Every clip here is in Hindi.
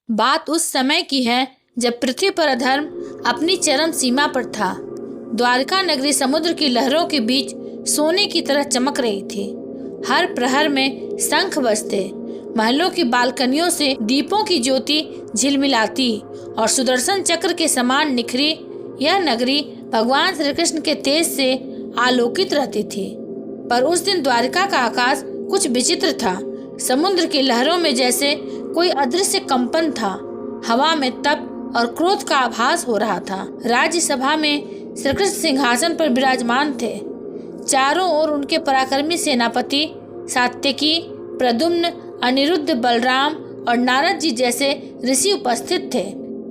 बात उस समय की है जब पृथ्वी पर अधर्म अपनी चरम सीमा पर था। द्वारका नगरी समुद्र की लहरों के बीच सोने की तरह चमक रही थी। हर प्रहर में शंख बजते, महलों की बालकनियों से दीपों की ज्योति झिलमिलाती और सुदर्शन चक्र के समान निखरी यह नगरी भगवान श्री कृष्ण के तेज से आलोकित रहती थी। पर उस दिन द्वारका का आकाश कुछ विचित्र था। समुद्र की लहरों में जैसे कोई अदृश्य कंपन था। हवा में तप और क्रोध का आभास हो रहा था। राज्यसभा में श्री कृष्ण सिंहासन पर विराजमान थे। चारों ओर उनके पराक्रमी सेनापति सात्यकी, प्रद्युम्न, अनिरुद्ध, बलराम और नारद जी जैसे ऋषि उपस्थित थे।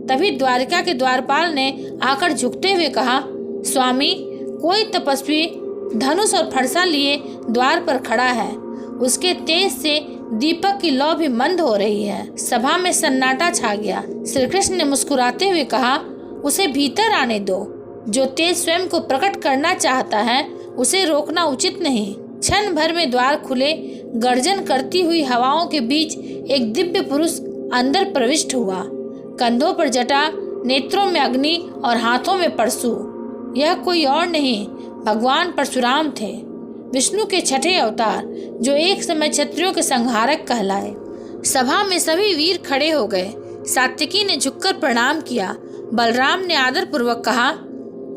तभी द्वारिका के द्वारपाल ने आकर झुकते हुए कहा, स्वामी, कोई तपस्वी धनुष और फरसा लिए द्वार पर खड़ा है। उसके तेज से दीपक की लौ भी मंद हो रही है। सभा में सन्नाटा छा गया। श्री कृष्ण ने मुस्कुराते हुए कहा, उसे भीतर आने दो। जो तेज स्वयं को प्रकट करना चाहता है उसे रोकना उचित नहीं। क्षण भर में द्वार खुले। गर्जन करती हुई हवाओं के बीच एक दिव्य पुरुष अंदर प्रविष्ट हुआ। कंधों पर जटा, नेत्रों में अग्नि और हाथों में परशु। यह कोई और नहीं, भगवान परशुराम थे, विष्णु के छठे अवतार, जो एक समय क्षत्रियों के संहारक कहलाए। सभा में सभी वीर खड़े हो गए। सात्यकी ने झुककर प्रणाम किया। बलराम ने आदर पूर्वक कहा,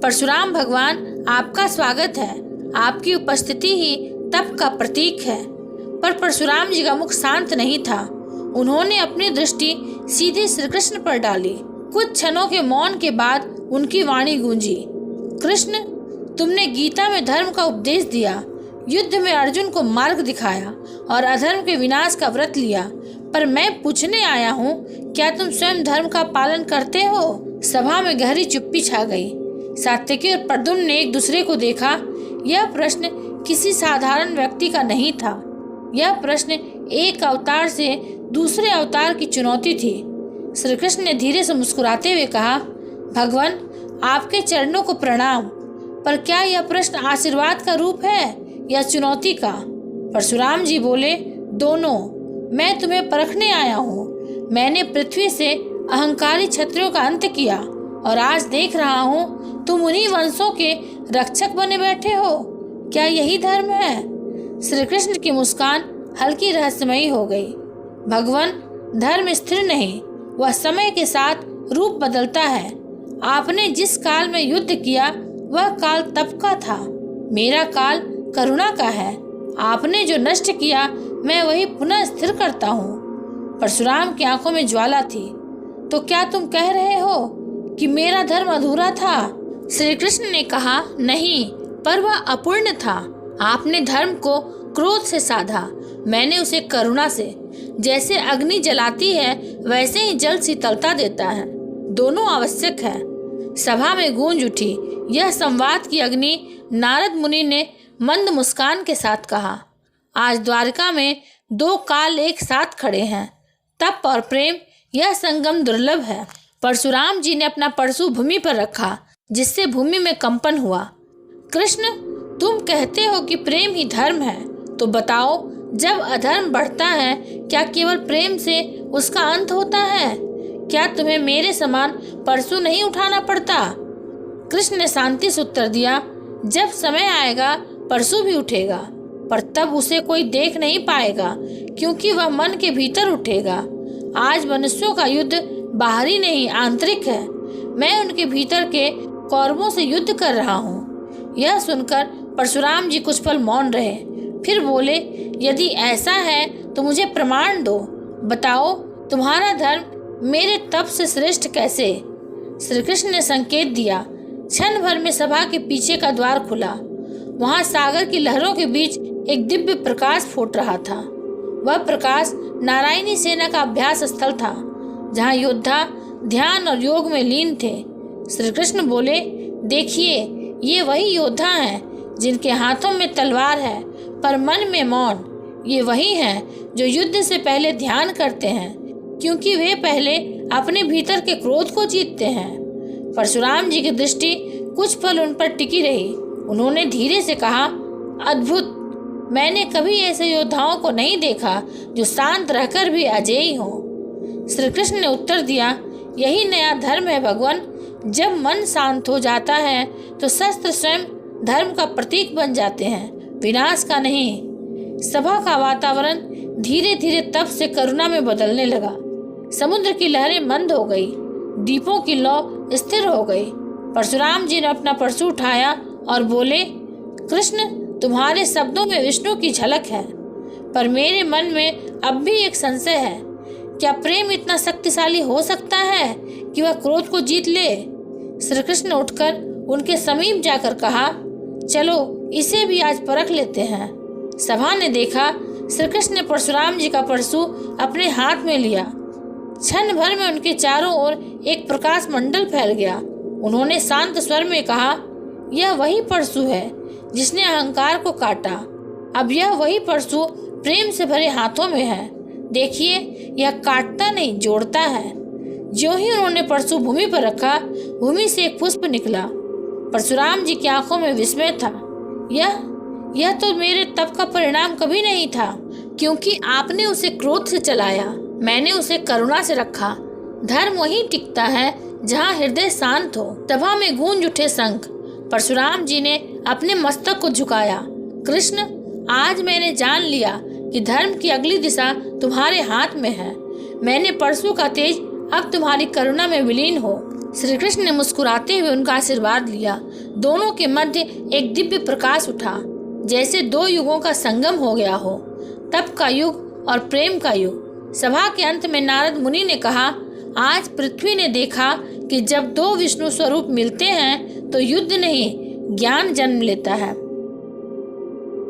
परशुराम भगवान, आपका स्वागत है। आपकी उपस्थिति ही तप का प्रतीक है। पर परशुराम जी का मुख शांत नहीं था। उन्होंने अपनी दृष्टि सीधे श्री कृष्ण पर डाली। कुछ क्षणों के मौन के बाद उनकी वाणी गूंजी, कृष्ण, तुमने गीता में धर्म का उपदेश दिया, युद्ध में अर्जुन को मार्ग दिखाया और अधर्म के विनाश का व्रत लिया। पर मैं पूछने आया हूँ, क्या तुम स्वयं धर्म का पालन करते हो? सभा में गहरी चुप्पी छा गई। सात्यकी और प्रद्युम्न ने एक दूसरे को देखा। यह प्रश्न किसी साधारण व्यक्ति का नहीं था। यह प्रश्न एक अवतार से दूसरे अवतार की चुनौती थी। श्री कृष्ण ने धीरे से मुस्कुराते हुए कहा, भगवान, आपके चरणों को प्रणाम। पर क्या यह प्रश्न आशीर्वाद का रूप है या चुनौती का? परशुराम जी बोले, दोनों। मैं तुम्हें परखने आया हूँ। मैंने पृथ्वी से अहंकारी क्षत्रियों का अंत किया और आज देख रहा हूँ तुम उन्हीं वंशों के रक्षक बने बैठे हो। क्या यही धर्म है? श्री कृष्ण की मुस्कान हल्की रहस्यमयी हो गई। भगवान, धर्म स्थिर नहीं, वह समय के साथ रूप बदलता है। आपने जिस काल में युद्ध किया वह काल तप का था। मेरा काल करुणा का है। आपने जो नष्ट किया मैं वही पुनः स्थिर करता हूँ। परशुराम की आंखों में ज्वाला थी। तो क्या तुम कह रहे हो कि मेरा धर्म अधूरा था? श्री कृष्ण ने कहा, नहीं, पर वह अपूर्ण था। आपने धर्म को क्रोध से साधा, मैंने उसे करुणा से। जैसे अग्नि जलाती है वैसे ही जल शीतलता देता है। दोनों आवश्यक है। सभा में गूंज उठी। यह संवाद की अग्नि। नारद मुनि ने मंद मुस्कान के साथ कहा, आज द्वारका में दो काल एक साथ खड़े हैं, तप और प्रेम। यह संगम दुर्लभ है। परशुराम जी ने अपना परशु भूमि पर रखा, जिससे भूमि में कंपन हुआ। कृष्ण, तुम कहते हो कि प्रेम ही धर्म है, तो बताओ, जब अधर्म बढ़ता है क्या केवल प्रेम से उसका अंत होता है? क्या तुम्हें मेरे समान परशु नहीं उठाना पड़ता? कृष्ण ने शांति से उत्तर दिया, जब समय आएगा परशु भी उठेगा, पर तब उसे कोई देख नहीं पाएगा, क्योंकि वह मन के भीतर उठेगा। आज मनुष्यों का युद्ध बाहरी नहीं, आंतरिक है। मैं उनके भीतर के कौरवों से युद्ध कर रहा हूँ। यह सुनकर परशुराम जी कुछ पल मौन रहे, फिर बोले, यदि ऐसा है तो मुझे प्रमाण दो। बताओ, तुम्हारा धर्म मेरे तप से श्रेष्ठ कैसे? श्री कृष्ण ने संकेत दिया। क्षण भर में सभा के पीछे का द्वार खुला। वहां सागर की लहरों के बीच एक दिव्य प्रकाश फूट रहा था। वह प्रकाश नारायणी सेना का अभ्यास स्थल था, जहां योद्धा ध्यान और योग में लीन थे। श्री कृष्ण बोले, देखिए, ये वही योद्धा हैं जिनके हाथों में तलवार है पर मन में मौन। ये वही हैं जो युद्ध से पहले ध्यान करते हैं, क्योंकि वे पहले अपने भीतर के क्रोध को जीतते हैं। परशुराम जी की दृष्टि कुछ पल उन पर टिकी रही। उन्होंने धीरे से कहा, अद्भुत, मैंने कभी ऐसे योद्धाओं को नहीं देखा जो शांत रहकर भी अजेय हों। श्री कृष्ण ने उत्तर दिया, यही नया धर्म है भगवान। जब मन शांत हो जाता है तो शस्त्र स्वयं धर्म का प्रतीक बन जाते हैं, विनाश का नहीं। सभा का वातावरण धीरे धीरे तप से करुणा में बदलने लगा। समुद्र की लहरें मंद हो गई, दीपों की लौ स्थिर हो गई। परशुराम जी ने अपना परशु उठाया और बोले, कृष्ण, तुम्हारे शब्दों में विष्णु की झलक है, पर मेरे मन में अब भी एक संशय है। क्या प्रेम इतना शक्तिशाली हो सकता है कि वह क्रोध को जीत ले? श्री कृष्ण ने उठकर उनके समीप जाकर कहा, चलो इसे भी आज परख लेते हैं। सभा ने देखा, श्री कृष्ण ने परशुराम जी का परशु अपने हाथ में लिया। क्षण भर में उनके चारों ओर एक प्रकाश मंडल फैल गया। उन्होंने शांत स्वर में कहा, यह वही परशु है जिसने अहंकार को काटा। अब यह वही परशु प्रेम से भरे हाथों में है। देखिए, यह काटता नहीं, जोड़ता है। ज्यों ही उन्होंने परशु भूमि पर रखा, भूमि से एक पुष्प निकला। परशुराम जी की आंखों में विस्मय था। यह तो मेरे तप का परिणाम कभी नहीं था, क्योंकि आपने उसे क्रोध से चलाया, मैंने उसे करुणा से रखा। धर्म वहीं टिकता है जहाँ हृदय शांत हो। सभा में गूंज उठे शंख। परशुराम जी ने अपने मस्तक को झुकाया। कृष्ण, आज मैंने जान लिया कि धर्म की अगली दिशा तुम्हारे हाथ में है। मैंने परशु का तेज अब तुम्हारी करुणा में विलीन हो। श्री कृष्ण ने मुस्कुराते हुए उनका आशीर्वाद लिया। दोनों के मध्य एक दिव्य प्रकाश उठा, जैसे दो युगों का संगम हो गया हो, तप का युग और प्रेम का युग। सभा के अंत में नारद मुनि ने कहा, आज पृथ्वी ने देखा कि जब दो विष्णु स्वरूप मिलते हैं तो युद्ध नहीं, ज्ञान जन्म लेता है।